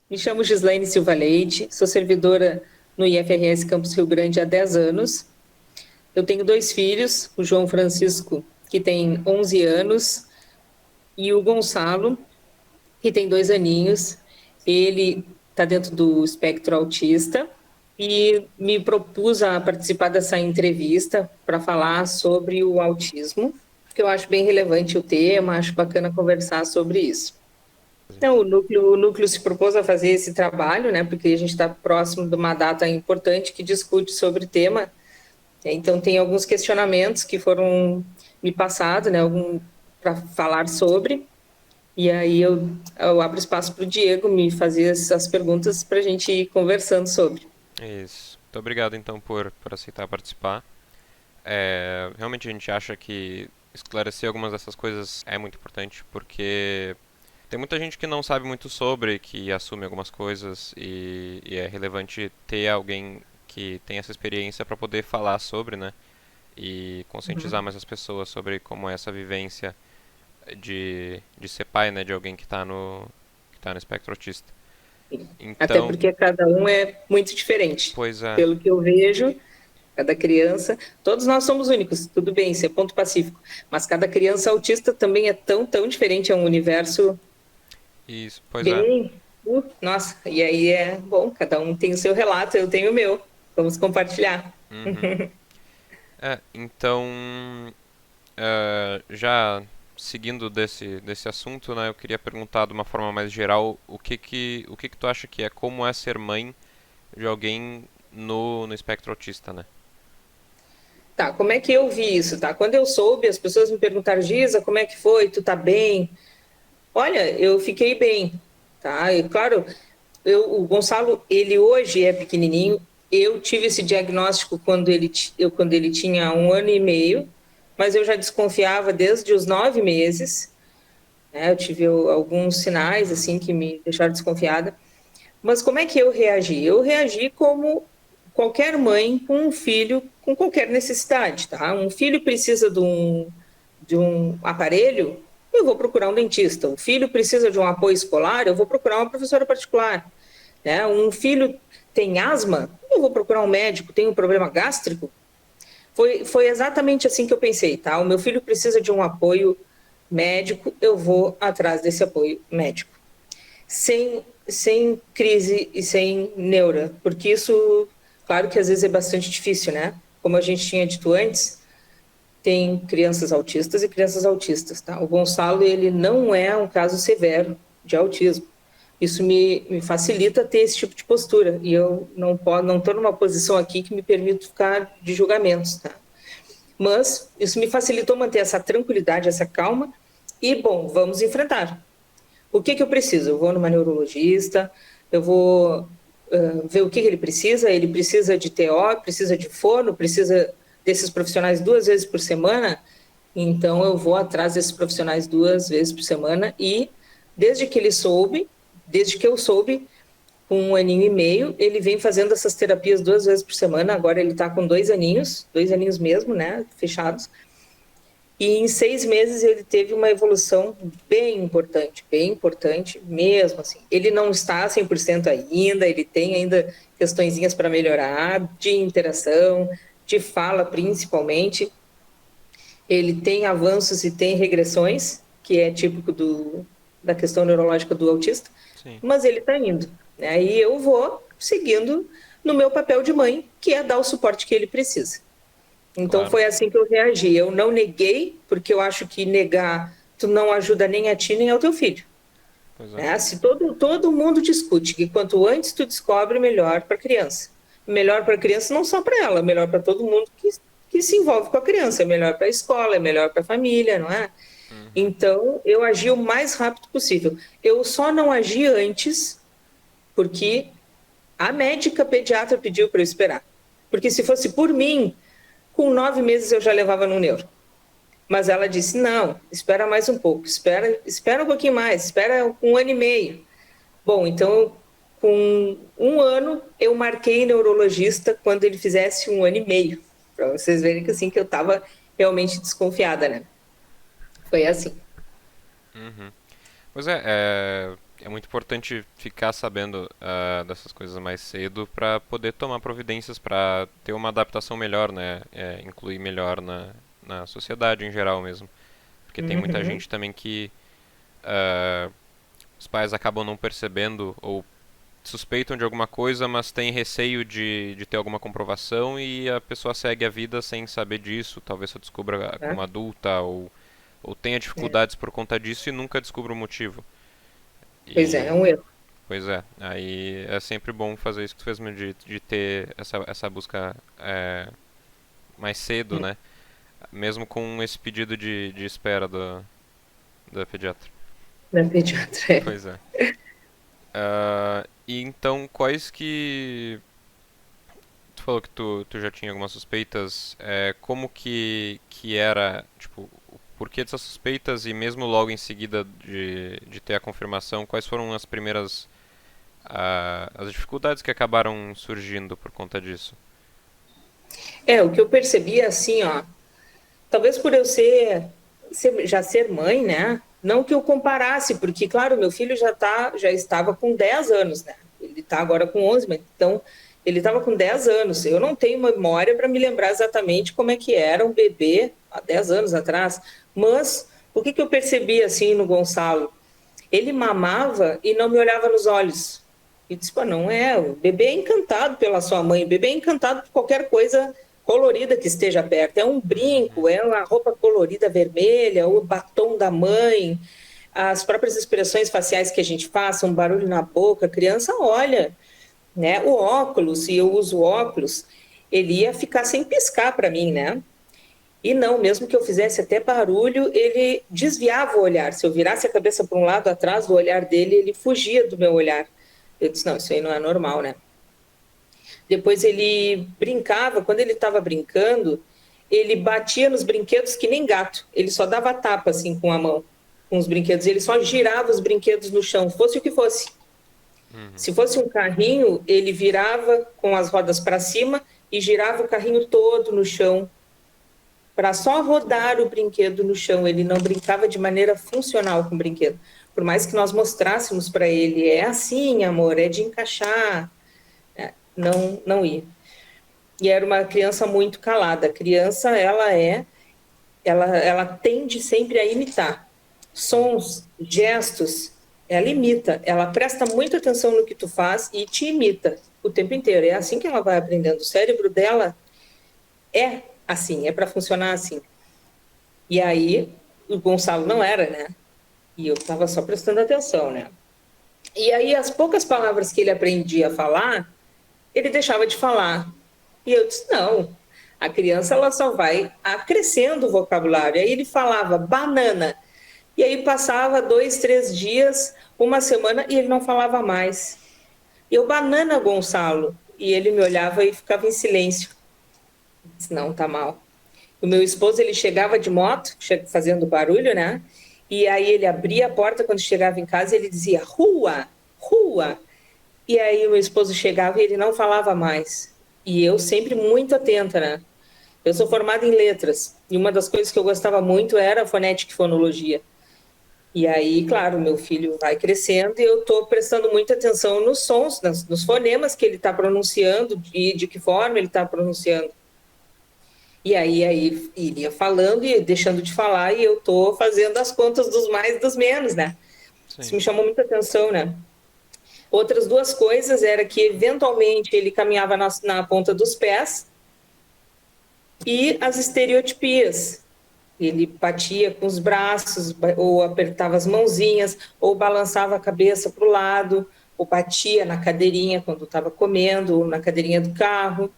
Me chamo Gislaine Silva Leite, sou servidora no IFRS Campus Rio Grande há 10 anos. Eu tenho 2 filhos, o João Francisco, que tem 11 anos, e o Gonçalo, que tem 2 aninhos. Ele está dentro do espectro autista e me propus a participar dessa entrevista para falar sobre o autismo, porque eu acho bem relevante o tema, acho bacana conversar sobre isso. Então, o núcleo se propôs a fazer esse trabalho, né, porque a gente está próximo de uma data importante que discute sobre o tema. Então, tem alguns questionamentos que foram me passados, né, para falar sobre, e aí eu abro espaço para o Diego me fazer essas perguntas para a gente ir conversando sobre. Isso. Muito obrigado então por aceitar participar. Realmente a gente acha que esclarecer algumas dessas coisas é muito importante porque tem muita gente que não sabe muito sobre, que assume algumas coisas e é relevante ter alguém que tem essa experiência para poder falar sobre, né? E conscientizar mais as pessoas sobre como é essa vivência de ser pai, né? De alguém que tá no espectro autista. Até Então, porque cada um é muito diferente. pois é, Pelo que eu vejo, cada criança, todos nós somos únicos, tudo bem, isso é ponto pacífico, mas cada criança autista também é tão, tão diferente, é um universo isso, pois é. bem. Nossa, e aí é bom, cada um tem o seu relato, eu tenho o meu. Vamos compartilhar. Uhum. Então, já seguindo desse assunto, né, eu queria perguntar de uma forma mais geral o que que tu acha que é, como é ser mãe de alguém no espectro autista, né? Tá, como é que eu vi isso, tá? Quando eu soube, as pessoas me perguntaram, Giza, como é que foi? Tu tá bem? Olha, eu fiquei bem, tá? E claro, o Gonçalo, ele hoje é pequenininho. Eu tive esse diagnóstico quando ele tinha 1 ano e meio, mas eu já desconfiava desde os 9 meses, né? Eu tive alguns sinais assim que me deixaram desconfiada. Mas como é que eu reagi? Eu reagi como qualquer mãe com um filho com qualquer necessidade, tá? Um filho precisa de um aparelho, eu vou procurar um dentista. O filho precisa de um apoio escolar, eu vou procurar uma professora particular. Né? Um filho tem asma, eu vou procurar um médico. Tem um problema gástrico, foi exatamente assim que eu pensei, tá? O meu filho precisa de um apoio médico, eu vou atrás desse apoio médico. Sem crise e sem neura, porque isso, claro que às vezes é bastante difícil, né? Como a gente tinha dito antes, tem crianças autistas e crianças autistas, tá? O Gonçalo, ele não é um caso severo de autismo. Isso me facilita ter esse tipo de postura e eu não estou numa posição aqui que me permite ficar de julgamentos, tá? Mas isso me facilitou manter essa tranquilidade, essa calma e, bom, vamos enfrentar. O que eu preciso? Eu vou numa neurologista, eu vou ver o que ele precisa. Ele precisa de TO, precisa de fono, precisa desses profissionais 2 vezes por semana. Então, eu vou atrás desses profissionais 2 vezes por semana e, desde que ele soube, desde que eu soube, com 1 aninho e meio, ele vem fazendo essas terapias 2 vezes por semana. Agora ele está com 2 aninhos, 2 aninhos mesmo, né, fechados. E em 6 meses ele teve uma evolução bem importante mesmo. Assim. Ele não está 100% ainda, ele tem ainda questõezinhas para melhorar, de interação, de fala principalmente. Ele tem avanços e tem regressões, que é típico da questão neurológica do autista, Sim, mas ele está indo. Né? E eu vou seguindo no meu papel de mãe, que é dar o suporte que ele precisa. Então claro. foi assim que eu reagi. Eu não neguei, porque eu acho que negar tu não ajuda nem a ti nem ao teu filho. Pois é. Né? Se todo mundo discute que quanto antes tu descobre, melhor para a criança. Melhor para a criança não só para ela, melhor para todo mundo que se envolve com a criança. É melhor para a escola, é melhor para a família, não é? Uhum, Então eu agi o mais rápido possível. Eu só não agi antes porque a médica pediatra pediu para eu esperar. Porque se fosse por mim, com 9 meses eu já levava no neuro. Mas ela disse: não, espera mais um pouco, espera um pouquinho mais, espera 1 ano e meio. Bom, então, com 1 ano, eu marquei neurologista quando ele fizesse 1 ano e meio, para vocês verem que assim que eu estava realmente desconfiada, né? Foi assim. uhum. Pois é, é muito importante ficar sabendo dessas coisas mais cedo para poder tomar providências para ter uma adaptação melhor, né? Incluir melhor na sociedade em geral mesmo. Porque tem muita Uhum. gente também que ah, os pais acabam não percebendo ou suspeitam de alguma coisa, mas tem receio de ter alguma comprovação e a pessoa segue a vida sem saber disso. Talvez só descubra Tá? como adulta ou tenha É. dificuldades por conta disso e nunca descubra o motivo. Pois é, é um E, erro. pois é, aí é sempre bom fazer isso que tu fez mesmo, de ter essa busca mais cedo, Hum, né? Mesmo com esse pedido de espera da pediatra. Da pediatra. É. Pois é. E então, quais que. Tu falou que tu já tinha algumas suspeitas. Como que era, tipo, o porquê dessas suspeitas e mesmo logo em seguida de ter a confirmação, quais foram as primeiras. As dificuldades que acabaram surgindo por conta disso? O que eu percebi é assim, ó, talvez por eu já ser mãe, né? Não que eu comparasse, porque, claro, meu filho já estava com 10 anos, né? Ele está agora com 11, mas então ele estava com 10 anos. Eu não tenho memória para me lembrar exatamente como é que era um bebê há 10 anos atrás, mas o que eu percebi assim no Gonçalo? Ele mamava e não me olhava nos olhos. E disse, pô, não é, o bebê é encantado pela sua mãe, o bebê é encantado por qualquer coisa colorida que esteja perto. É um Uhum. brinco, é uma roupa colorida vermelha, o batom da mãe, as próprias expressões faciais que a gente faz, um barulho na boca, a criança olha, né? O óculos, se eu uso óculos, ele ia ficar sem piscar para mim, né? E não, mesmo que eu fizesse até barulho, ele desviava o olhar. Se eu virasse a cabeça para um lado atrás do olhar dele, ele fugia do meu olhar. Eu disse: não, isso aí não é normal, né? Depois ele brincava, quando ele estava brincando, ele batia nos brinquedos que nem gato. Ele só dava tapa assim com a mão, com os brinquedos. Ele só girava os brinquedos no chão, fosse o que fosse. Uhum. Se fosse um carrinho, ele virava com as rodas para cima e girava o carrinho todo no chão para só rodar o brinquedo no chão. Ele não brincava de maneira funcional com o brinquedo. Por mais que nós mostrássemos para ele, é assim, amor, é de encaixar, não ia. E era uma criança muito calada. A criança, ela tende sempre a imitar Sim. sons, gestos. Ela imita, ela presta muita atenção no que tu faz e te imita o tempo inteiro. É assim que ela vai aprendendo. O cérebro dela é assim, é para funcionar assim. E aí, o Gonçalo não era, né? E eu estava só prestando atenção, né? E aí, as poucas palavras que ele aprendia a falar, ele deixava de falar. E eu disse: não, a criança ela só vai acrescendo o vocabulário. Aí ele falava banana. E aí passava 2, 3 dias, uma semana, e ele não falava mais. E eu, banana, Gonçalo. E ele me olhava e ficava em silêncio. Eu disse: não, tá mal. O meu esposo, ele chegava de moto, fazendo barulho, né? E aí ele abria a porta quando chegava em casa e ele dizia, rua, rua. E aí o meu esposo chegava e ele não falava mais. E eu sempre muito atenta, né? Eu sou formada em letras e uma das coisas que eu gostava muito era fonética e fonologia. E aí, claro, meu filho vai crescendo e eu estou prestando muita atenção nos sons, nos fonemas que ele está pronunciando e de que forma ele está pronunciando. E aí iria falando e deixando de falar, e eu tô fazendo as contas dos mais e dos menos, né? Isso Sim. me chamou muita atenção, né? Outras duas coisas era que, eventualmente, ele caminhava na ponta dos pés e as estereotipias. Ele batia com os braços, ou apertava as mãozinhas, ou balançava a cabeça para o lado, ou batia na cadeirinha quando estava comendo, ou na cadeirinha do carro.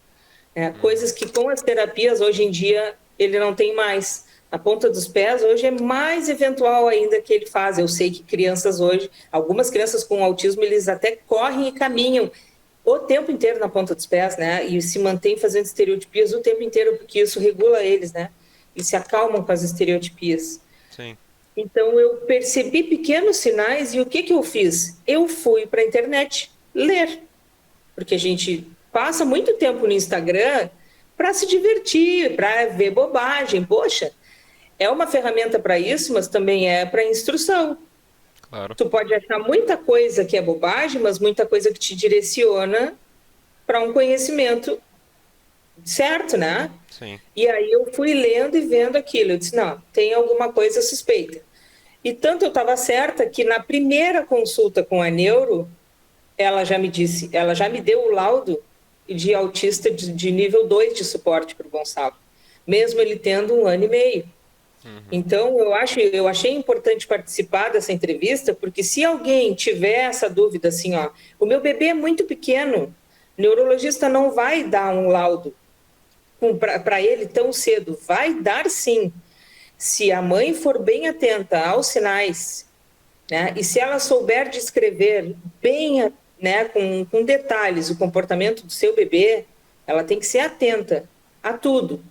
Coisas Uhum. que com as terapias hoje em dia ele não tem mais. A ponta dos pés hoje é mais eventual ainda que ele faz. Eu sei que crianças hoje, algumas crianças com autismo, eles até correm e caminham o tempo inteiro na ponta dos pés, né? E se mantêm fazendo estereotipias o tempo inteiro, porque isso regula eles, né? Eles se acalmam com as estereotipias. Sim. Então eu percebi pequenos sinais e o que eu fiz? Eu fui para a internet ler, porque a gente passa muito tempo no Instagram para se divertir, para ver bobagem. Poxa, é uma ferramenta para isso, mas também é para instrução. Claro. Tu pode achar muita coisa que é bobagem, mas muita coisa que te direciona para um conhecimento certo, né? Sim. E aí eu fui lendo e vendo aquilo. Eu disse, não, tem alguma coisa suspeita. E tanto eu estava certa que na primeira consulta com a neuro, ela já me disse, ela já me deu o laudo de autista de nível 2 de suporte para o Gonçalo, mesmo ele tendo 1 ano e meio. Uhum. Então, eu achei importante participar dessa entrevista, porque se alguém tiver essa dúvida assim, ó, o meu bebê é muito pequeno, o neurologista não vai dar um laudo para ele tão cedo. Vai dar sim, se a mãe for bem atenta aos sinais, né, e se ela souber descrever bem, né, com detalhes o comportamento do seu bebê, ela tem que ser atenta a tudo.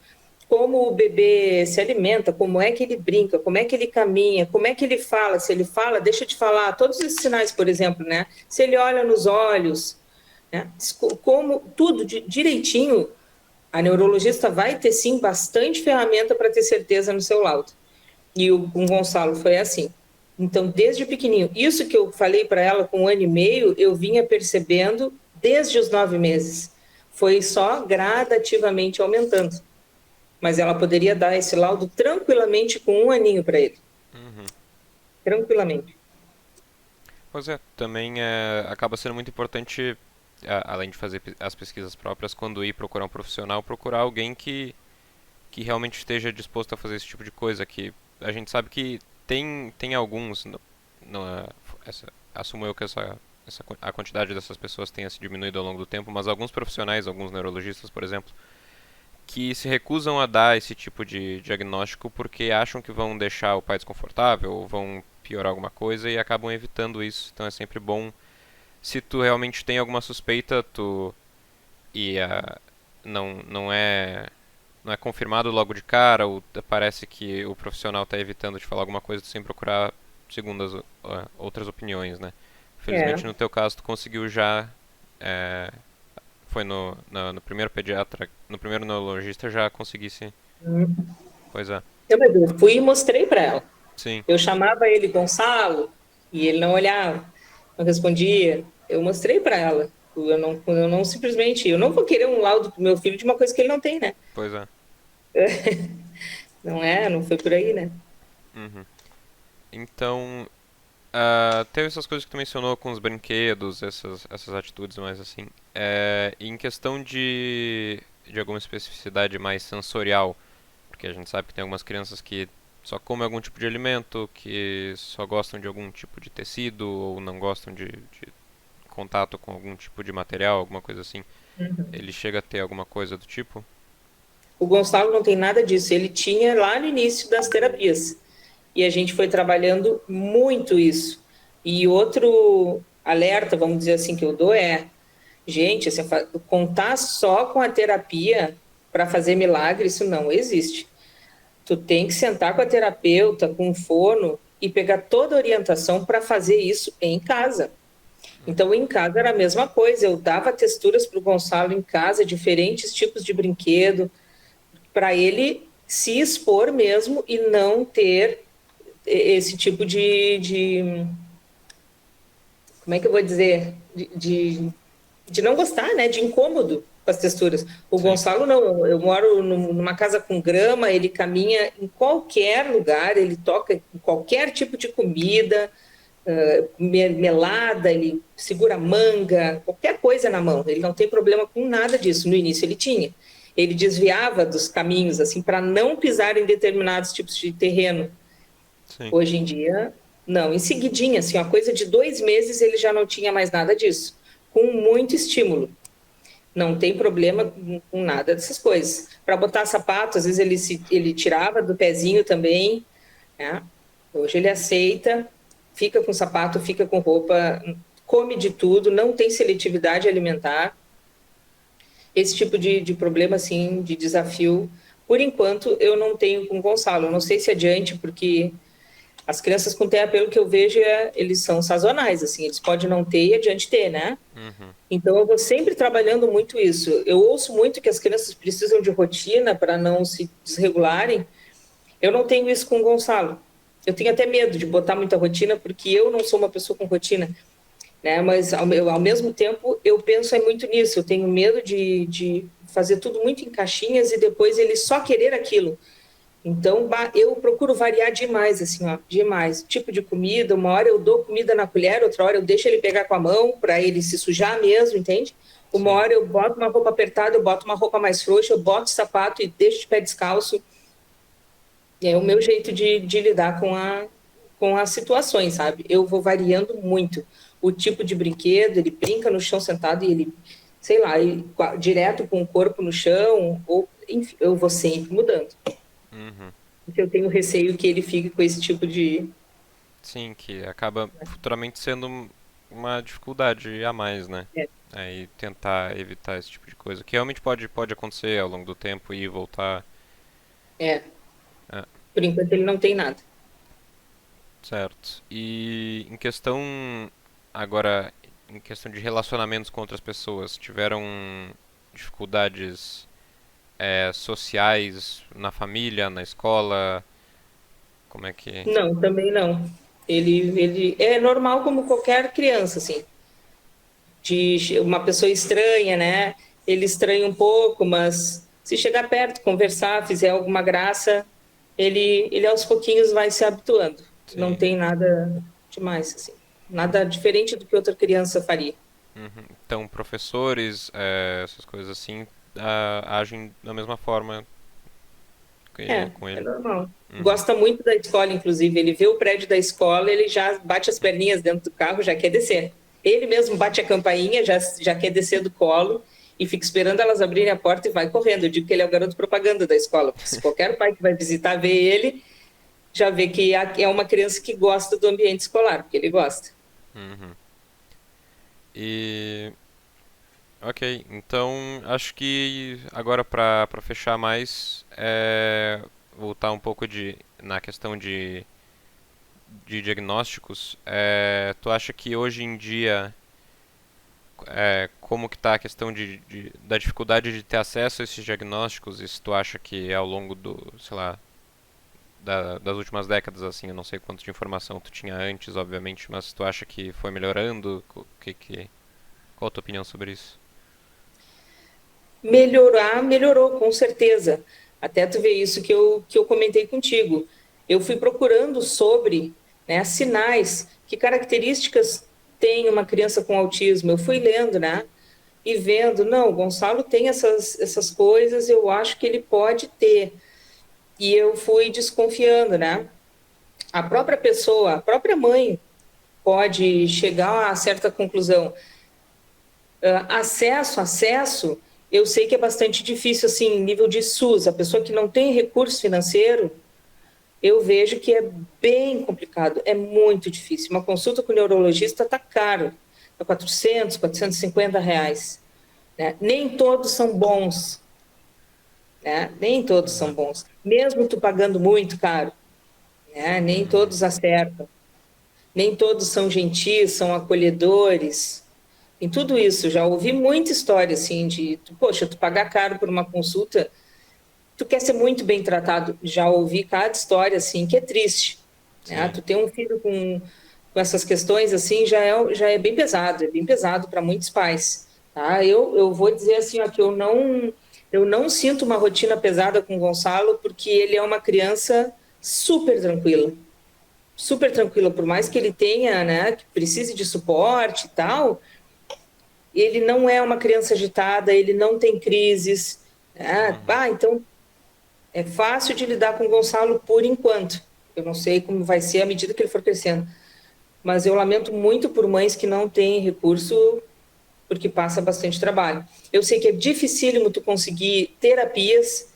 Como o bebê se alimenta, como é que ele brinca, como é que ele caminha, como é que ele fala, se ele fala, deixa de falar, todos esses sinais, por exemplo, né? Se ele olha nos olhos, né? Como tudo direitinho, a neurologista vai ter sim bastante ferramenta para ter certeza no seu laudo. E o Gonçalo foi assim. Então, desde pequenininho, isso que eu falei para ela com 1 ano e meio, eu vinha percebendo desde os 9 meses. Foi só gradativamente aumentando. Mas ela poderia dar esse laudo tranquilamente com 1 aninho para ele. Uhum. Tranquilamente. Pois é, também acaba sendo muito importante, além de fazer as pesquisas próprias, quando ir procurar um profissional, procurar alguém que realmente esteja disposto a fazer esse tipo de coisa, que a gente sabe que tem alguns, assumo eu que a quantidade dessas pessoas tenha se diminuído ao longo do tempo, mas alguns profissionais, alguns neurologistas, por exemplo, que se recusam a dar esse tipo de diagnóstico porque acham que vão deixar o pai desconfortável ou vão piorar alguma coisa e acabam evitando isso. Então é sempre bom, se tu realmente tem alguma suspeita, tu e não é confirmado logo de cara ou parece que o profissional está evitando de falar alguma coisa, tu sempre procurar segundas outras opiniões, né? Felizmente É. no teu caso tu conseguiu já é, foi no primeiro pediatra, no primeiro neurologista já conseguisse. Pois é. Eu fui e mostrei para ela. Sim, Eu chamava ele Gonçalo e ele não olhava, não respondia. Eu mostrei para ela. Eu não simplesmente, eu não vou querer um laudo pro meu filho de uma coisa que ele não tem, né? pois é. Não é, não foi por aí, né? Uhum. Então, teve essas coisas que tu mencionou com os brinquedos, essas atitudes mais assim. Em questão de alguma especificidade mais sensorial, porque a gente sabe que tem algumas crianças que só comem algum tipo de alimento, que só gostam de algum tipo de tecido, ou não gostam de contato com algum tipo de material, alguma coisa assim. Ele chega a ter alguma coisa do tipo? O Gonçalo não tem nada disso. Ele tinha lá no início das terapias. E a gente foi trabalhando muito isso. E outro alerta, vamos dizer assim, que eu dou é: gente, assim, contar só com a terapia para fazer milagre, isso não existe. Tu tem que sentar com a terapeuta, com o fono e pegar toda a orientação para fazer isso em casa. Então, em casa era a mesma coisa. Eu dava texturas para o Gonçalo em casa, diferentes tipos de brinquedo, para ele se expor mesmo e não ter esse tipo como é que eu vou dizer, de não gostar, né, de incômodo com as texturas. O Sim. Gonçalo não, eu moro numa casa com grama, ele caminha em qualquer lugar, ele toca em qualquer tipo de comida, melada, ele segura manga, qualquer coisa na mão, ele não tem problema com nada disso. No início ele tinha. Ele desviava dos caminhos assim para não pisar em determinados tipos de terreno. Sim. Hoje em dia, não. Em seguidinha, assim, uma coisa de 2 meses ele já não tinha mais nada disso, com muito estímulo. Não tem problema com nada dessas coisas. Para botar sapato, às vezes ele tirava do pezinho também, né? Hoje ele aceita, fica com sapato, fica com roupa, come de tudo, não tem seletividade alimentar. Esse tipo de problema, assim, de desafio, por enquanto, eu não tenho com o Gonçalo. Eu não sei se adiante, porque as crianças com TEA, pelo que eu vejo, eles são sazonais, assim, eles podem não ter e adiante ter, né? Uhum. Então, eu vou sempre trabalhando muito isso. Eu ouço muito que as crianças precisam de rotina para não se desregularem. Eu não tenho isso com o Gonçalo. Eu tenho até medo de botar muita rotina, porque eu não sou uma pessoa com rotina, né? Mas ao mesmo tempo eu penso muito nisso. Eu tenho medo de fazer tudo muito em caixinhas e depois ele só querer aquilo. Então eu procuro variar demais, assim, ó, demais. Tipo de comida, uma hora eu dou comida na colher, outra hora eu deixo ele pegar com a mão para ele se sujar mesmo, entende? Uma Sim. hora eu boto uma roupa apertada, eu boto uma roupa mais frouxa, eu boto sapato e deixo de pé descalço. E é o meu jeito de lidar com as situações, sabe? Eu vou variando muito o tipo de brinquedo, ele brinca no chão sentado e ele, sei lá, direto com o corpo no chão, ou enfim, eu vou sempre mudando. Uhum. Porque eu tenho receio que ele fique com esse tipo de. Sim, que acaba futuramente sendo uma dificuldade a mais, né? É, Aí tentar evitar esse tipo de coisa, que realmente pode acontecer ao longo do tempo e voltar. é, É, por enquanto ele não tem nada. certo. E em questão agora, em questão de relacionamentos com outras pessoas, tiveram dificuldades sociais na família, na escola? Como é que. Não, também não. Ele é normal como qualquer criança, assim, de uma pessoa estranha, né? Ele estranha um pouco, mas se chegar perto, conversar, fizer alguma graça, ele aos pouquinhos vai se habituando. Não Sim. tem nada demais, assim, nada diferente do que outra criança faria. Uhum. Então, professores, essas coisas assim, agem da mesma forma com É ele. normal. Uhum. Gosta muito da escola, inclusive. Ele vê o prédio da escola, ele já bate as perninhas dentro do carro, já quer descer. Ele mesmo bate a campainha, já quer descer do colo e fica esperando elas abrirem a porta e vai correndo. Eu digo que ele é o garoto propaganda da escola, porque se qualquer pai que vai visitar vê ele, já vê que é uma criança que gosta do ambiente escolar, porque ele gosta. Uhum. E ok, então acho que agora para fechar mais, voltar um pouco na questão de diagnósticos. Tu acha que hoje em dia como que está a questão da dificuldade de ter acesso a esses diagnósticos? E se tu acha que ao longo sei lá, das últimas décadas, assim, eu não sei quanto de informação tu tinha antes, obviamente, mas tu acha que foi melhorando? Qual a tua opinião sobre isso? Melhorar, melhorou, com certeza. Até tu ver isso que eu comentei contigo. Eu fui procurando sobre, né, sinais, que características tem uma criança com autismo. Eu fui lendo, né? E vendo, não, o Gonçalo tem essas coisas, eu acho que ele pode ter. E eu fui desconfiando, né? A própria pessoa, a própria mãe pode chegar a certa conclusão. Acesso, eu sei que é bastante difícil, assim, nível de SUS, a pessoa que não tem recurso financeiro, eu vejo que é bem complicado, é muito difícil. Uma consulta com o neurologista está caro, é 450 reais. Né? Nem todos são bons, né? Nem todos são Uhum. bons. Mesmo tu pagando muito caro, né? Nem Uhum. todos acertam. Nem todos são gentis, são acolhedores. Em tudo isso, já ouvi muita história assim de, poxa, tu pagar caro por uma consulta, tu quer ser muito bem tratado. Já ouvi cada história assim que é triste. Né? Sim. Tu ter um filho com essas questões assim já é bem pesado para muitos pais. Tá? Eu vou dizer assim, ó, que eu não sinto uma rotina pesada com o Gonçalo porque ele é uma criança super tranquila. Super tranquila, por mais que ele tenha, né, que precise de suporte e tal, ele não é uma criança agitada, ele não tem crises. Né? Uhum. Então é fácil de lidar com o Gonçalo por enquanto. Eu não sei como vai ser à medida que ele for crescendo. Mas eu lamento muito por mães que não têm recurso, porque passa bastante trabalho. Eu sei que é dificílimo tu conseguir terapias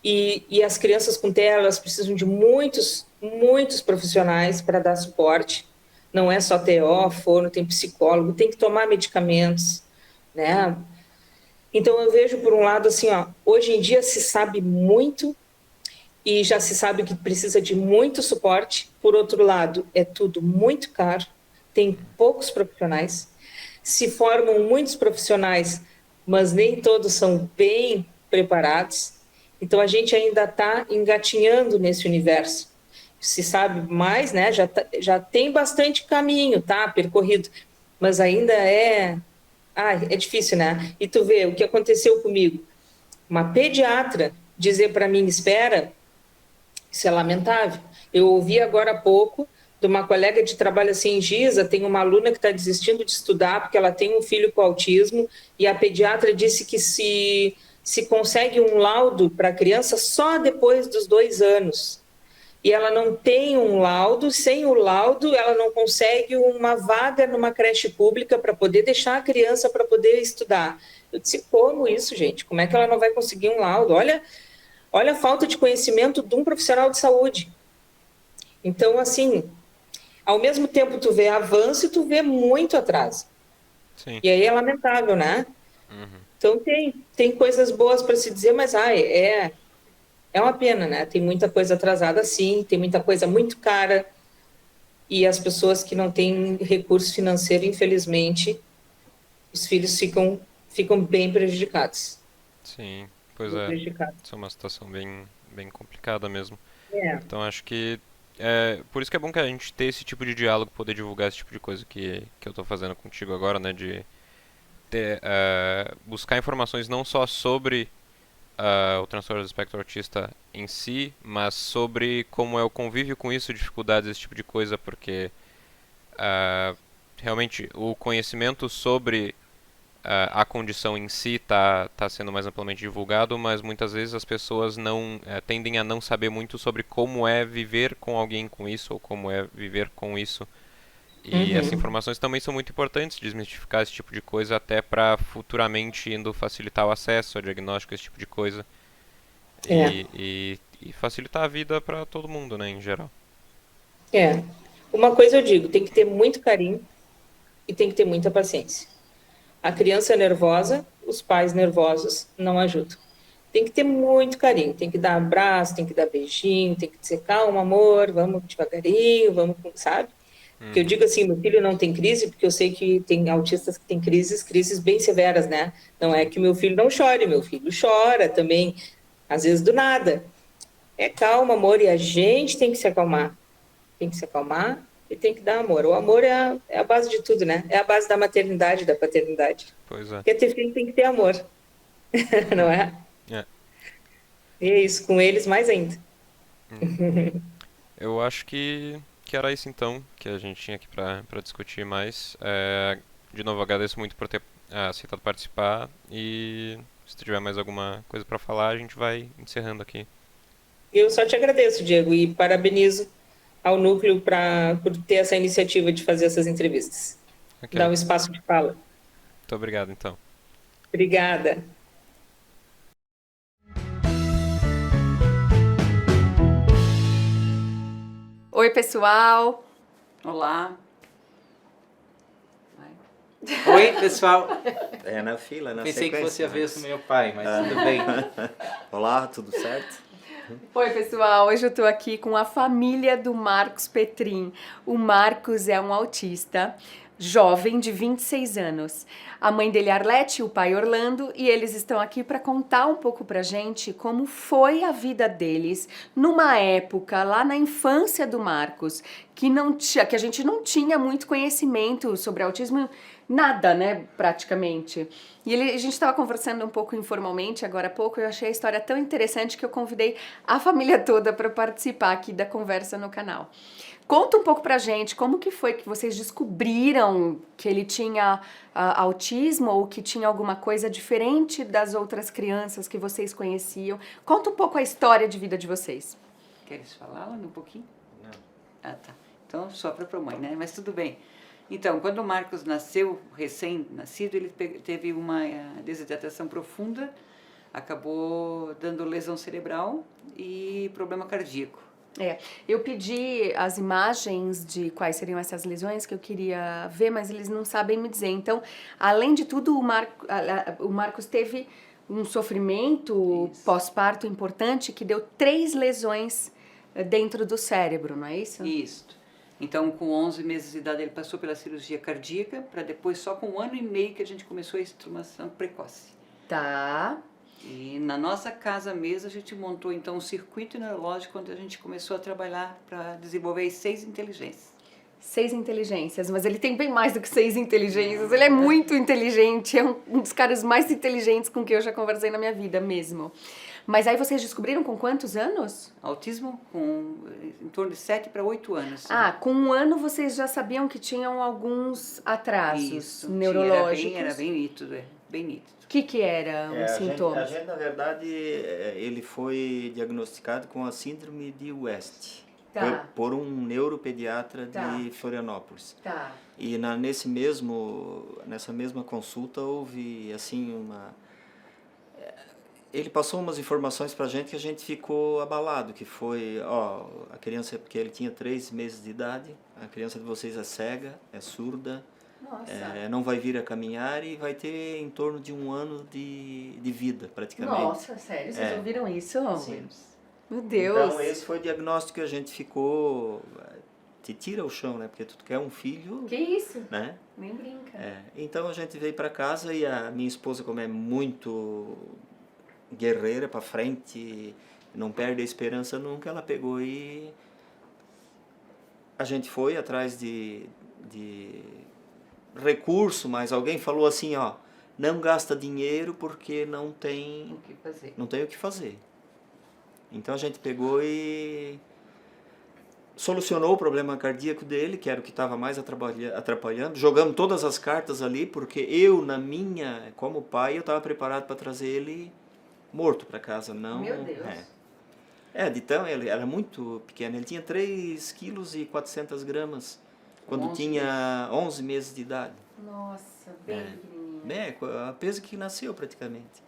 e as crianças com TEA, elas precisam de muitos, muitos profissionais para dar suporte. Não é só TO, fono, tem psicólogo, tem que tomar medicamentos, né? Então eu vejo por um lado assim, ó, hoje em dia se sabe muito e já se sabe que precisa de muito suporte. Por outro lado, é tudo muito caro, tem poucos profissionais, se formam muitos profissionais, mas nem todos são bem preparados. Então a gente ainda está engatinhando nesse universo. se sabe mais, né? Já tem bastante caminho, tá? Percorrido, mas ainda é difícil, né? E tu vê o que aconteceu comigo. Uma pediatra dizer para mim, espera, isso é lamentável. Eu ouvi agora há pouco de uma colega de trabalho assim em Giza, tem uma aluna que está desistindo de estudar porque ela tem um filho com autismo e a pediatra disse que se consegue um laudo para a criança só depois dos 2 anos. E ela não tem um laudo, sem o laudo ela não consegue uma vaga numa creche pública para poder deixar a criança para poder estudar. Eu disse, como isso, gente? Como é que ela não vai conseguir um laudo? Olha a falta de conhecimento de um profissional de saúde. Então, assim, ao mesmo tempo tu vê avanço e tu vê muito atraso. Sim. E aí é lamentável, né? Uhum. Então tem coisas boas para se dizer, mas é uma pena, né? Tem muita coisa atrasada, sim, tem muita coisa muito cara e as pessoas que não têm recurso financeiro, infelizmente, os filhos ficam bem prejudicados. Sim, pois Bem é. prejudicados. Isso é uma situação bem complicada mesmo. É, Então acho que por isso que é bom que a gente ter esse tipo de diálogo, poder divulgar esse tipo de coisa que eu tô fazendo contigo agora, né? De buscar informações não só sobre o transtorno do espectro autista em si, mas sobre como é o convívio com isso, dificuldades, esse tipo de coisa, porque realmente o conhecimento sobre a condição em si tá sendo mais amplamente divulgado, mas muitas vezes as pessoas não tendem a não saber muito sobre como é viver com alguém com isso ou como é viver com isso. E essas uhum, informações também são muito importantes, desmistificar esse tipo de coisa até para futuramente indo facilitar o acesso ao diagnóstico, esse tipo de coisa é, e facilitar a vida para todo mundo, né, em geral. é. Uma coisa eu digo, tem que ter muito carinho e tem que ter muita paciência. A criança nervosa, os pais nervosos não ajudam. Tem que ter muito carinho, tem que dar abraço, tem que dar beijinho, tem que dizer calma, amor, vamos devagarinho, vamos, sabe? Que eu Uhum. digo assim, meu filho não tem crise, porque eu sei que tem autistas que têm crises bem severas, né? Não é Sim. que meu filho não chore, meu filho chora também, às vezes do nada. É calma, amor, e a gente tem que se acalmar. Tem que se acalmar e tem que dar amor. O amor é a base de tudo, né? É a base da maternidade, da paternidade. Pois é. Quer ter filho tem que ter amor, não é? É. E é isso, com eles mais ainda. Uhum. Eu acho que era isso então que a gente tinha aqui para discutir mais. De novo, agradeço muito por ter aceitado participar e se tiver mais alguma coisa para falar, a gente vai encerrando aqui. Eu só te agradeço, Diego, e parabenizo ao núcleo por ter essa iniciativa de fazer essas entrevistas. Ok, Dar um espaço de fala. muito obrigado então. Obrigada. Oi, pessoal. Olá. Oi, pessoal. É na fila, na Pensei que sequência, fosse a né? vez do meu pai, mas tudo bem. Olá, tudo certo? Oi, pessoal. Hoje eu tô aqui com a família do Marcos Petrin. O Marcos é um autista jovem de 26 anos. A mãe dele é Arlete, o pai Orlando, e eles estão aqui para contar um pouco pra gente como foi a vida deles numa época lá na infância do Marcos, que a gente não tinha muito conhecimento sobre autismo, nada, né, praticamente. E a gente estava conversando um pouco informalmente agora há pouco, eu achei a história tão interessante que eu convidei a família toda para participar aqui da conversa no canal. Conta um pouco pra gente como que foi que vocês descobriram que ele tinha autismo ou que tinha alguma coisa diferente das outras crianças que vocês conheciam. Conta um pouco a história de vida de vocês. Queres falar um pouquinho? Não. Ah, tá. Então, só para a mãe, né? Mas tudo bem. Então, quando o Marcos nasceu, recém-nascido, ele teve uma desidratação profunda, acabou dando lesão cerebral e problema cardíaco. Eu pedi as imagens de quais seriam essas lesões que eu queria ver, mas eles não sabem me dizer. Então, além de tudo, o Marcos teve um sofrimento Isso. pós-parto importante que deu 3 lesões dentro do cérebro, não é isso? Isso. Então, com 11 meses de idade, ele passou pela cirurgia cardíaca, para depois, só com 1 ano e meio, que a gente começou a extubação precoce. Tá. E na nossa casa mesmo a gente montou então um circuito neurológico onde a gente começou a trabalhar para desenvolver as 6 inteligências. 6 inteligências, mas ele tem bem mais do que 6 inteligências. Ele é muito inteligente, é um dos caras mais inteligentes com quem eu já conversei na minha vida mesmo. Mas aí vocês descobriram com quantos anos? Autismo com em torno de 7 para 8 anos. Ah, com 1 ano vocês já sabiam que tinham alguns atrasos Isso, neurológicos. era bem nítido, bem nítido. O que era os sintomas? A gente, na verdade, ele foi diagnosticado com a síndrome de West. Tá. Por um neuropediatra Tá. de Florianópolis. Tá. E nessa mesma consulta houve assim ele passou umas informações pra gente que a gente ficou abalado, que foi, a criança, porque ele tinha 3 meses de idade, a criança de vocês é cega, é surda, Nossa. não vai vir a caminhar e vai ter em torno de 1 ano de vida, praticamente. Nossa, sério? Vocês ouviram isso? Sim. Meu Deus. Então esse foi o diagnóstico que a gente ficou, te tira o chão, né? Porque tu quer um filho, Que isso? né? Nem brinca. Então a gente veio para casa e a minha esposa, como é muito guerreira para frente, não perde a esperança nunca, ela pegou e a gente foi atrás de recurso, mas alguém falou assim, não gasta dinheiro porque não tem O que fazer? não tem o que fazer. Então a gente pegou e solucionou o problema cardíaco dele, que era o que estava mais atrapalhando. Jogamos todas as cartas ali, porque eu, como pai, eu estava preparado para trazer ele morto para casa. Não, Meu Deus. Então ele era muito pequeno. Ele tinha 3,4 kg quando 11 tinha 11 meses de idade. Nossa, bem pequenininho. A peso que nasceu praticamente.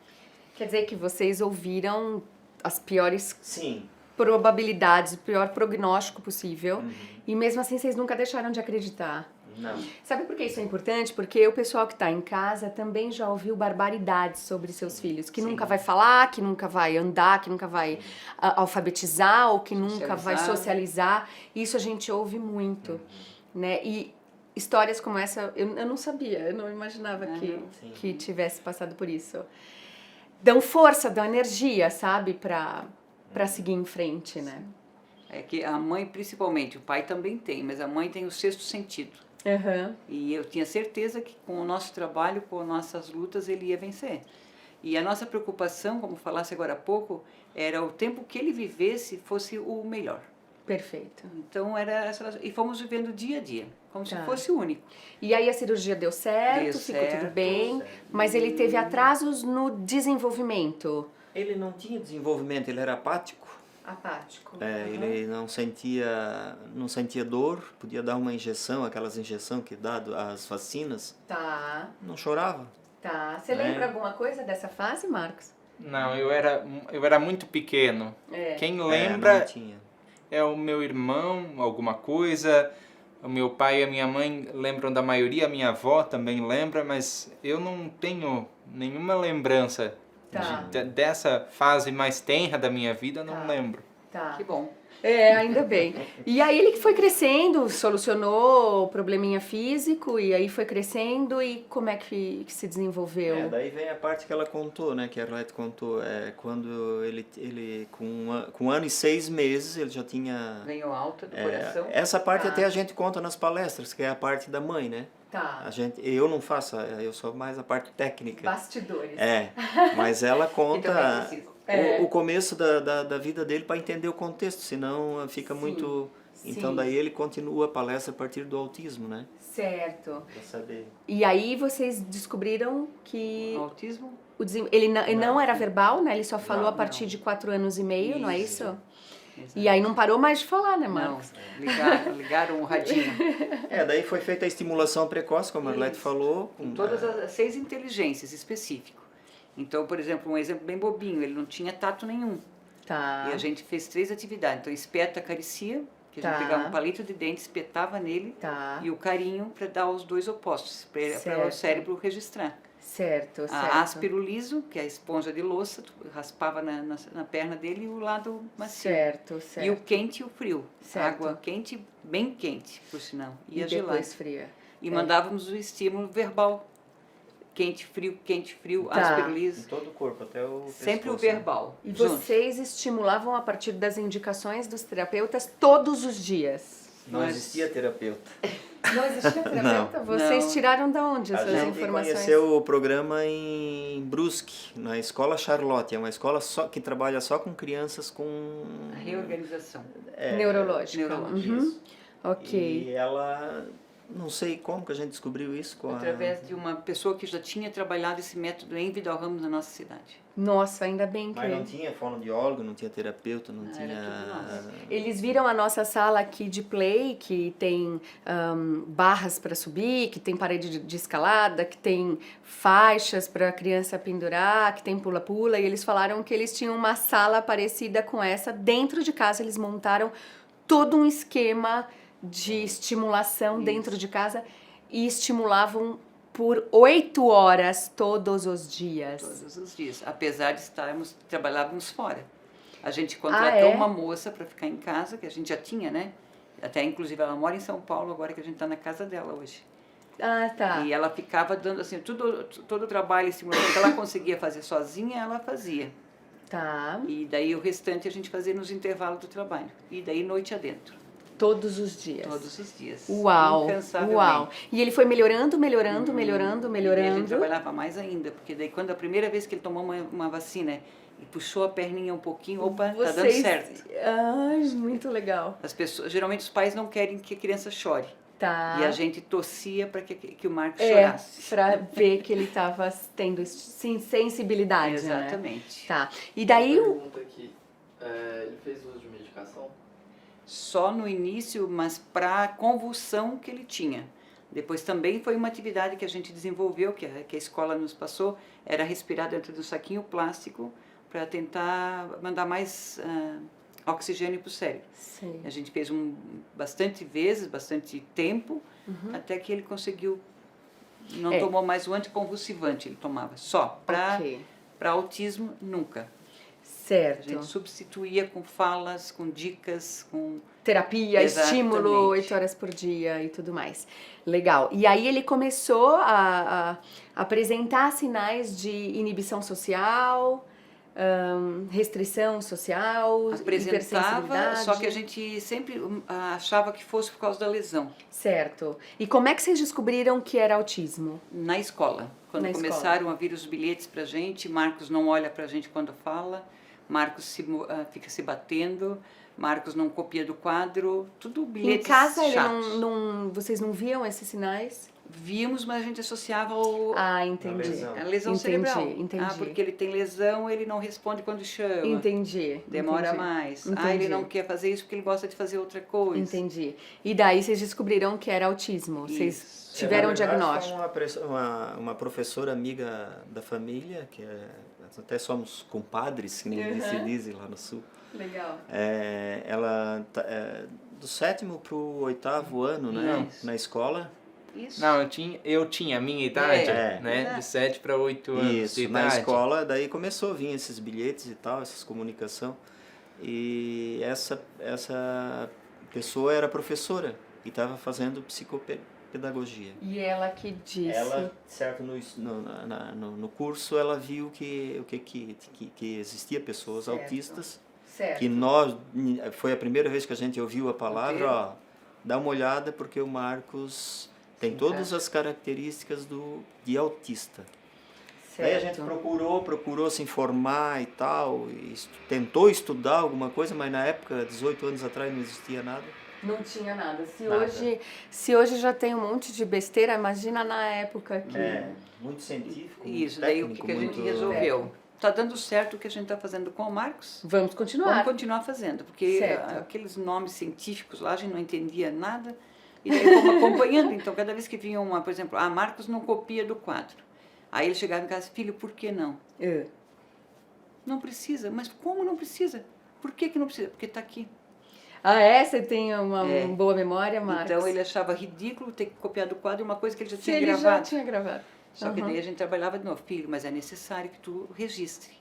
Quer dizer que vocês ouviram as piores Sim. probabilidades, o pior prognóstico possível, e mesmo assim vocês nunca deixaram de acreditar. Não. Sabe por que isso é importante? Porque o pessoal que está em casa também já ouviu barbaridades sobre seus filhos, que nunca vai falar, que nunca vai andar, que nunca vai alfabetizar, ou que nunca vai socializar. Isso a gente ouve muito, né? E histórias como essa, eu não sabia, eu não imaginava que tivesse passado por isso. Dão força, dão energia, sabe? Pra seguir em frente, né? É que a mãe, principalmente, o pai também tem, mas a mãe tem o 6º sentido. Uhum. E eu tinha certeza que com o nosso trabalho, com as nossas lutas, ele ia vencer. E a nossa preocupação, como falasse agora há pouco, era o tempo que ele vivesse fosse o melhor. Perfeito. Então e fomos vivendo dia a dia, como se fosse o único. E aí a cirurgia deu certo, ficou tudo bem, mas ele teve atrasos no desenvolvimento. Ele não tinha desenvolvimento, ele era apático. Apático. Ele não sentia dor, podia dar uma injeção, aquelas injeções que dá as vacinas, Tá, não chorava. tá. Você lembra alguma coisa dessa fase, Marcos? Não, eu era muito pequeno. Quem Não lembra tinha. é o meu irmão, alguma coisa. O meu pai e a minha mãe lembram da maioria, a minha avó também lembra, mas eu não tenho nenhuma lembrança dessa fase mais tenra da minha vida, não lembro. Tá. Que bom. Ainda bem. E aí ele foi crescendo, solucionou o probleminha físico, e aí foi crescendo, e como é que se desenvolveu? Daí vem a parte que ela contou, né, que a Arlete contou, quando ele com 1 ano e 6 meses, ele já tinha... Ganhou alta do coração. Essa parte até a gente conta nas palestras, que é a parte da mãe, né? Tá. Eu não faço, eu sou mais a parte técnica. Bastidores. Mas ela Que também conta precisa. o começo da vida dele para entender o contexto, senão fica muito... Então daí ele continua a palestra a partir do autismo, né? Certo. Pra saber. E aí vocês descobriram que Autismo? ele não era verbal, né? Ele só falou Não, a partir de 4 anos e meio, não é isso? Exato. E aí não parou mais de falar, né, Não, Marcos? ligaram o radinho. Daí foi feita a estimulação precoce, como a Arlete falou. Com todas as 6 inteligências específicas. Então, por exemplo, um exemplo bem bobinho, ele não tinha tato nenhum. Tá. E a gente fez 3 atividades. Então, espeta, acaricia, que a gente Tá. pegava um palito de dente, espetava nele, Tá. e o carinho para dar os 2 opostos, para Certo. o cérebro registrar. Certo. A áspero liso, que é a esponja de louça, tu raspava na perna dele e o lado macio. Certo. E o quente e o frio. Certo. Água quente, bem quente, por sinal. E a gelada. depois fria. E mandávamos o estímulo verbal. quente, frio, Tá. áspero, Em liso. todo o corpo, até o Sempre o pescoço, né? verbal. E junto. vocês estimulavam a partir das indicações dos terapeutas todos os dias? Não Mas- existia terapeuta. Não existia terapeuta? Não. Vocês Não. tiraram da onde A essas gente informações? conheceu o programa em Brusque, na Escola Charlotte. É uma escola só que trabalha só com crianças com... A reorganização. Neurológica. neurológica, Uhum. Isso. Ok. E ela... Não sei como que a gente descobriu isso com Através de uma pessoa que já tinha trabalhado esse método em Vidal Ramos na nossa cidade. Nossa, ainda bem que... Mas não tinha fonoaudiólogo, não tinha terapeuta, não Era tinha... tudo nosso. Eles viram a nossa sala aqui de play, que tem barras para subir, que tem parede de escalada, que tem faixas para a criança pendurar, que tem pula-pula, e eles falaram que eles tinham uma sala parecida com essa. Dentro de casa, eles montaram todo um esquema de estimulação dentro de casa e estimulavam por 8 horas todos os dias. Todos os dias. Apesar de trabalhávamos fora. A gente contratou é? uma moça para ficar em casa, que a gente já tinha, né? Até inclusive ela mora em São Paulo, agora que a gente está na casa dela hoje. Ah, tá. E ela ficava dando assim, todo o trabalho e estimulação que ela conseguia fazer sozinha, ela fazia. Tá. E daí o restante a gente fazia nos intervalos do trabalho. E daí noite adentro, Todos os dias. todos os dias. Uau, Incansavelmente. uau. E ele foi melhorando. E a gente trabalhava mais ainda, porque daí quando a primeira vez que ele tomou uma vacina e puxou a perninha um pouquinho, opa, tá dando certo. Ai, muito legal. As pessoas, geralmente os pais não querem que a criança chore. Tá. E a gente torcia para que o Marcos É, chorasse. pra ver que ele tava tendo sensibilidade, né? Exatamente. Tá. E daí o... Pergunta aqui, ele fez uso de medicação? Só no início, mas para a convulsão que ele tinha. Depois também foi uma atividade que a gente desenvolveu, que a escola nos passou, era respirar dentro de um saquinho plástico para tentar mandar mais oxigênio para o cérebro. Sim. A gente fez bastante vezes, bastante tempo, até que ele conseguiu. Não É. tomou mais o anticonvulsivante, ele tomava só. Para Ok. autismo, nunca. A Certo. gente substituía com falas, com dicas, com... Terapia, estímulo, Exatamente. 8 horas por dia e tudo mais. Legal. E aí ele começou a apresentar sinais de inibição social, restrição social, Apresentava, hipersensibilidade. só que a gente sempre achava que fosse por causa da lesão. Certo. E como é que vocês descobriram que era autismo? Na escola, quando Na começaram a vir os bilhetes pra gente, Marcos não olha pra gente quando fala, Marcos fica se batendo, Marcos não copia do quadro, tudo Em bilhetes casa ele chatos. vocês não viam esses sinais? Víamos, mas a gente associava Ah, entendi. lesão. a lesão Entendi, cerebral. entendi. Ah, porque ele tem lesão, ele não responde quando chama. Entendi. Demora entendi. mais. Ah, Entendi. ele não quer fazer isso porque ele gosta de fazer outra coisa. Entendi. E daí vocês descobriram que era autismo. Vocês Isso. tiveram Na um verdade, diagnóstico. foi uma professora amiga da família, que até somos compadres, que nem se diz lá no sul. Legal. Ela do 7º para o 8º ano, né, Isso. na escola. Isso. Não, eu tinha a minha idade, É. né? Exato. De 7 para 8 anos de Isso, na idade. escola, daí começou a vir esses bilhetes e tal, essas comunicação. E essa pessoa era professora e estava fazendo psicopedagogia. E ela que disse. Ela, certo, no curso, ela viu que existia pessoas Certo. autistas, Certo. que foi a primeira vez que a gente ouviu a palavra, ó, dá uma olhada porque o Marcos tem todas as características de autista. Aí a gente procurou se informar e tal, e tentou estudar alguma coisa, mas na época, 18 anos atrás, não existia nada. Não tinha nada. Nada. Se hoje já tem um monte de besteira, imagina na época que. Muito científico, Isso, muito daí o técnico, que a gente muito... resolveu? Está dando certo o que a gente está fazendo com o Marcos? Vamos continuar. Vamos continuar fazendo, porque Certo. aqueles nomes científicos lá a gente não entendia nada. E daí fomos acompanhando. Então, cada vez que vinha por exemplo, Marcos não copia do quadro. Aí ele chegava em casa, filho, por que não? Não precisa. Mas como não precisa? Por que não precisa? Porque está aqui. Ah, você tem uma boa memória, Marcos? Então, ele achava ridículo ter que copiar do quadro uma coisa que ele já Se tinha ele gravado. já tinha gravado. Só que daí a gente trabalhava de novo, filho, mas é necessário que tu registre.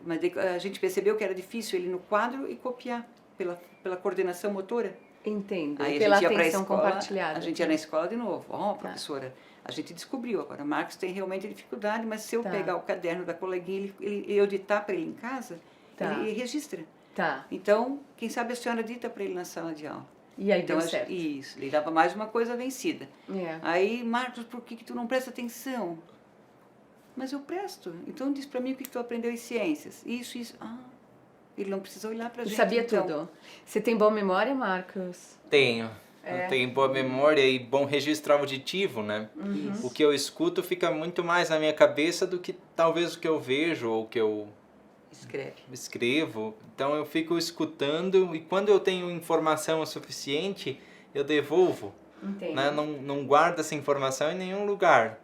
Mas daí a gente percebeu que era difícil ele no quadro e copiar pela coordenação motora. Entendo. Aí Pela a gente ia para a atenção escola, compartilhada. a gente ia na escola de novo. Professora, a gente descobriu agora, Marcos tem realmente dificuldade, mas se eu Tá. pegar o caderno da coleguinha e eu ditar para ele em casa, Tá. ele registra. Tá. Então, quem sabe a senhora dita para ele na sala de aula. E aí Então, deu certo. isso, ele dava mais uma coisa vencida. É. Aí, Marcos, por que tu não presta atenção? Mas eu presto. Então, diz para mim o que tu aprendeu em ciências. Isso. Ele não precisa olhar para a E gente. sabia então. tudo. Você tem boa memória, Marcos? Tenho. É. Eu tenho boa memória e bom registro auditivo, né? Isso. O que eu escuto fica muito mais na minha cabeça do que talvez o que eu vejo ou o que eu Escreve. escrevo. Então eu fico escutando e quando eu tenho informação o suficiente, eu devolvo. Entendo. Né? Não guardo essa informação em nenhum lugar.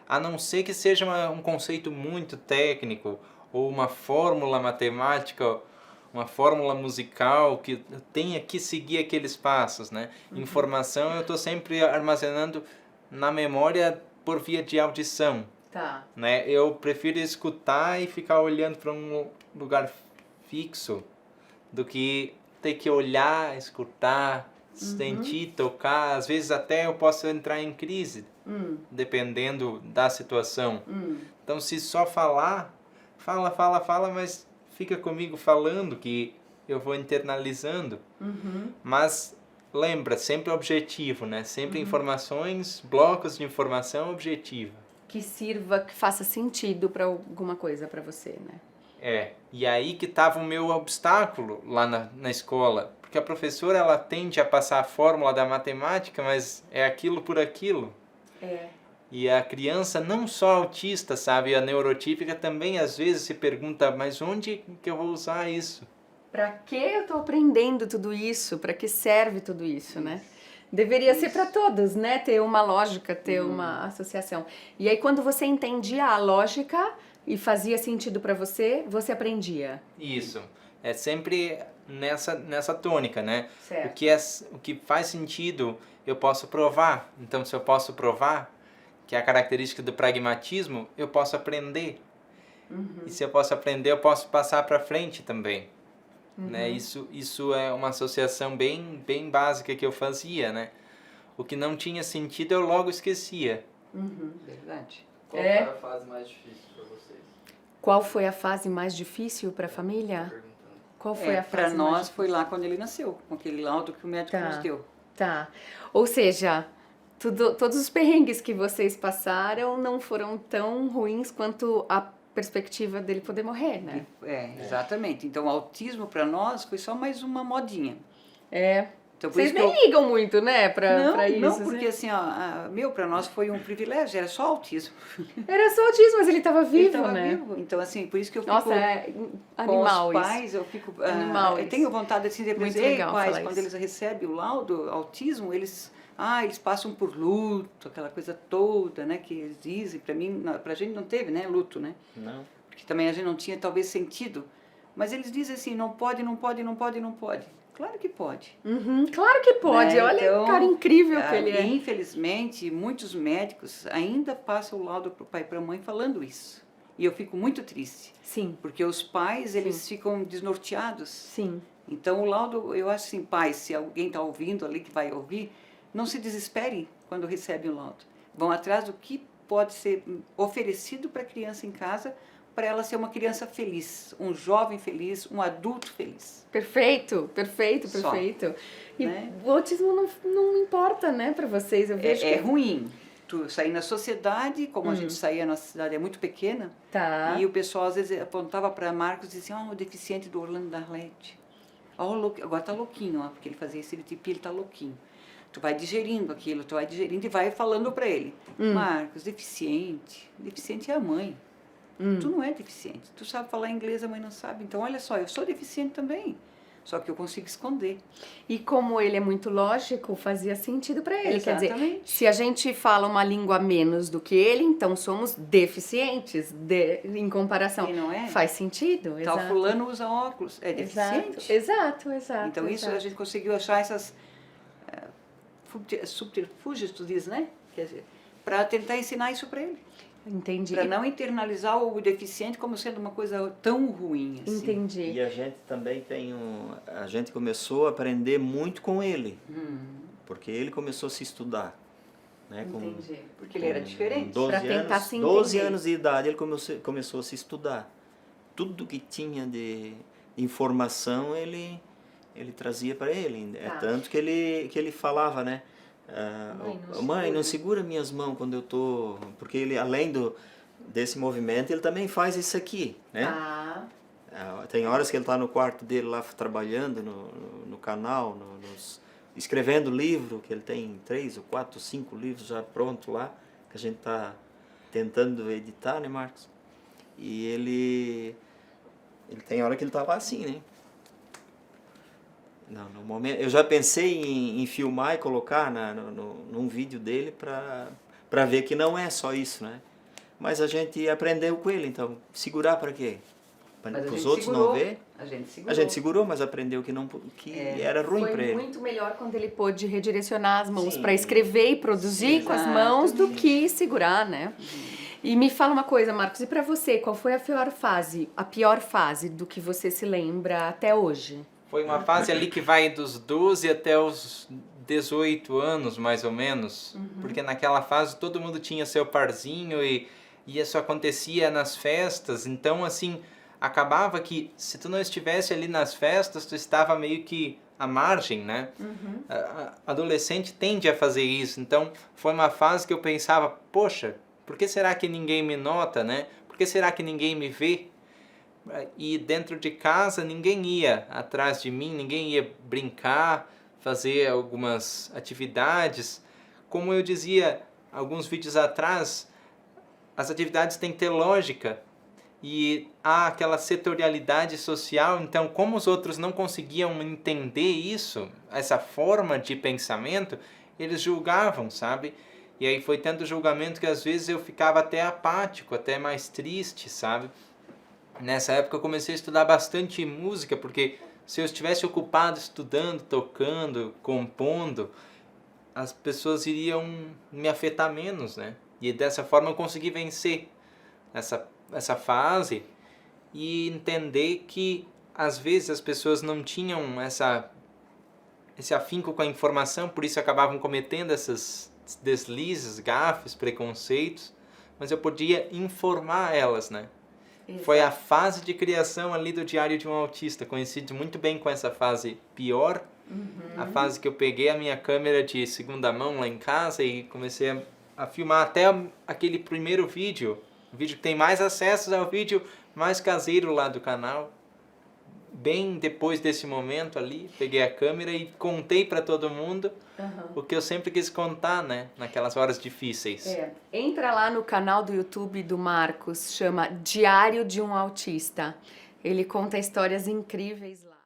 A não ser que seja um conceito muito técnico ou uma fórmula matemática, uma fórmula musical que eu tenha que seguir aqueles passos, né? Informação eu estou sempre armazenando na memória por via de audição, Tá. né? Eu prefiro escutar e ficar olhando para um lugar fixo do que ter que olhar, escutar, sentir, tocar. Às vezes até eu posso entrar em crise, dependendo da situação. Então se só fala, mas fica comigo falando que eu vou internalizando. Mas lembra, sempre objetivo, né? Sempre informações, blocos de informação objetiva. Que sirva, que faça sentido para alguma coisa para você, né? E aí que estava o meu obstáculo lá na escola. Porque a professora, ela tende a passar a fórmula da matemática, mas é aquilo por aquilo. E a criança, não só autista, sabe? A neurotípica também às vezes se pergunta, mas onde que eu vou usar isso? Para que eu estou aprendendo tudo isso? Para que serve tudo isso, né? Deveria ser para todos, né? Ter uma lógica, ter uma associação. E aí quando você entendia a lógica e fazia sentido para você, você aprendia. Isso. É sempre nessa tônica, né? Certo. O que faz sentido, eu posso provar. Então, se eu posso provar, que é a característica do pragmatismo, eu posso aprender. E se eu posso aprender, eu posso passar para frente também. Né? Isso é uma associação bem básica que eu fazia, né? O que não tinha sentido, eu logo esquecia. Verdade. Qual foi a fase mais difícil para vocês? Qual foi a fase mais difícil para a família? Perguntando. Qual foi a fase Para mais nós difícil? foi lá quando ele nasceu, com aquele laudo que o médico Tá. nos deu. Tá. Ou seja, todos os perrengues que vocês passaram não foram tão ruins quanto a perspectiva dele poder morrer, né? Exatamente. Então, o autismo para nós foi só mais uma modinha. Então, por Vocês isso que nem ligam muito, né, pra isso. Não, porque né? assim, para nós foi um privilégio, era só autismo. Era só autismo, mas ele tava vivo, Ele tava né? vivo. Então, assim, por isso que eu fico Nossa, é animal com os isso. pais, eu fico... Animal eu isso. tenho vontade assim, de Muito dizer, legal pais, falar quando isso. eles recebem o laudo autismo, eles passam por luto, aquela coisa toda, né, que eles dizem. Pra gente não teve, né, luto, né? Não. Porque também a gente não tinha talvez sentido. Mas eles dizem assim, não pode. Claro que pode. Claro que pode, Né? olha Então, o cara incrível que ele é. Infelizmente, muitos médicos ainda passam o laudo para o pai e para a mãe falando isso. E eu fico muito triste, Sim, porque os pais, eles ficam desnorteados. sim. Então, o laudo, eu acho assim, pais, se alguém está ouvindo ali, que vai ouvir, não se desesperem quando recebem o laudo. Vão atrás do que pode ser oferecido para a criança em casa, para ela ser uma criança feliz, um jovem feliz, um adulto feliz. Perfeito. Só. E Né? o autismo não importa, né, pra vocês. Eu vejo É que... ruim. Tu sair na sociedade, como a gente saía, a nossa cidade é muito pequena, Tá. e o pessoal às vezes apontava para Marcos e dizia, o deficiente do Orlando Darlete. Agora tá louquinho, porque ele fazia esse tipo, ele tá louquinho. Tu vai digerindo aquilo, tu vai digerindo e vai falando para ele. Marcos, deficiente é a mãe. Tu não é deficiente. Tu sabe falar inglês, a mãe não sabe. Então, olha só, eu sou deficiente também. Só que eu consigo esconder. E como ele é muito lógico, fazia sentido pra ele. Quer dizer, Exatamente. se a gente fala uma língua menos do que ele, então somos deficientes em comparação. E não é? Faz sentido, Tal exato. fulano usa óculos, é deficiente. Exato. Então, isso a gente conseguiu achar essas subterfúgios, tu diz, né? Quer dizer, para tentar ensinar isso para ele. Entendi. Para não internalizar o deficiente como sendo uma coisa tão ruim assim. Entendi. E a gente também a gente começou a aprender muito com ele, porque ele começou a se estudar, né? Entendi. Porque ele era diferente. 12 Pra tentar anos, se 12 entender. anos de idade ele começou a se estudar. Tudo que tinha de informação ele trazia para ele. É Tá. tanto que ele falava, né? Mãe, não segura minhas mãos quando eu tô, porque ele além desse movimento ele também faz isso aqui, né? Tá. Tem horas que ele está no quarto dele lá trabalhando no canal, escrevendo livro, que ele tem 3 ou 4, 5 livros já pronto lá, que a gente está tentando editar, né, Marcos? E ele tem hora que ele está lá assim, né? Não, no momento, eu já pensei em filmar e colocar num vídeo dele para ver que não é só isso, né? Mas a gente aprendeu com ele, então segurar para quê? Para Mas a os gente outros segurou. não ver. A gente segurou. A gente segurou, mas aprendeu que era ruim para Foi ele. muito melhor quando ele pôde redirecionar as mãos Sim. para escrever e produzir com as mãos do que segurar, né? E me fala uma coisa, Marcos, e para você, qual foi a pior fase do que você se lembra até hoje? Foi uma fase ali que vai dos 12 até os 18 anos, mais ou menos. Porque naquela fase todo mundo tinha seu parzinho e isso acontecia nas festas. Então, assim, acabava que se tu não estivesse ali nas festas, tu estava meio que à margem, né? Adolescente tende a fazer isso. Então, foi uma fase que eu pensava, poxa, por que será que ninguém me nota, né? Por que será que ninguém me vê? E dentro de casa ninguém ia atrás de mim, ninguém ia brincar, fazer algumas atividades. Como eu dizia alguns vídeos atrás, as atividades têm que ter lógica e há aquela setorialidade social. Então, como os outros não conseguiam entender isso, essa forma de pensamento, eles julgavam, sabe? E aí foi tanto julgamento que às vezes eu ficava até apático, até mais triste, sabe? Nessa época eu comecei a estudar bastante música, porque se eu estivesse ocupado estudando, tocando, compondo, as pessoas iriam me afetar menos, né? E dessa forma eu consegui vencer essa fase e entender que às vezes as pessoas não tinham esse afinco com a informação, por isso acabavam cometendo esses deslizes, gafes, preconceitos, mas eu podia informar elas, né? Exato. Foi a fase de criação ali do Diário de um Autista. Coincide muito bem com essa fase pior. A fase que eu peguei a minha câmera de segunda mão lá em casa e comecei a filmar até aquele primeiro vídeo. O vídeo que tem mais acessos ao vídeo mais caseiro lá do canal. Bem depois desse momento ali, peguei a câmera e contei para todo mundo o que eu sempre quis contar, né? Naquelas horas difíceis. Entra lá no canal do YouTube do Marcos, chama Diário de um Autista. Ele conta histórias incríveis lá.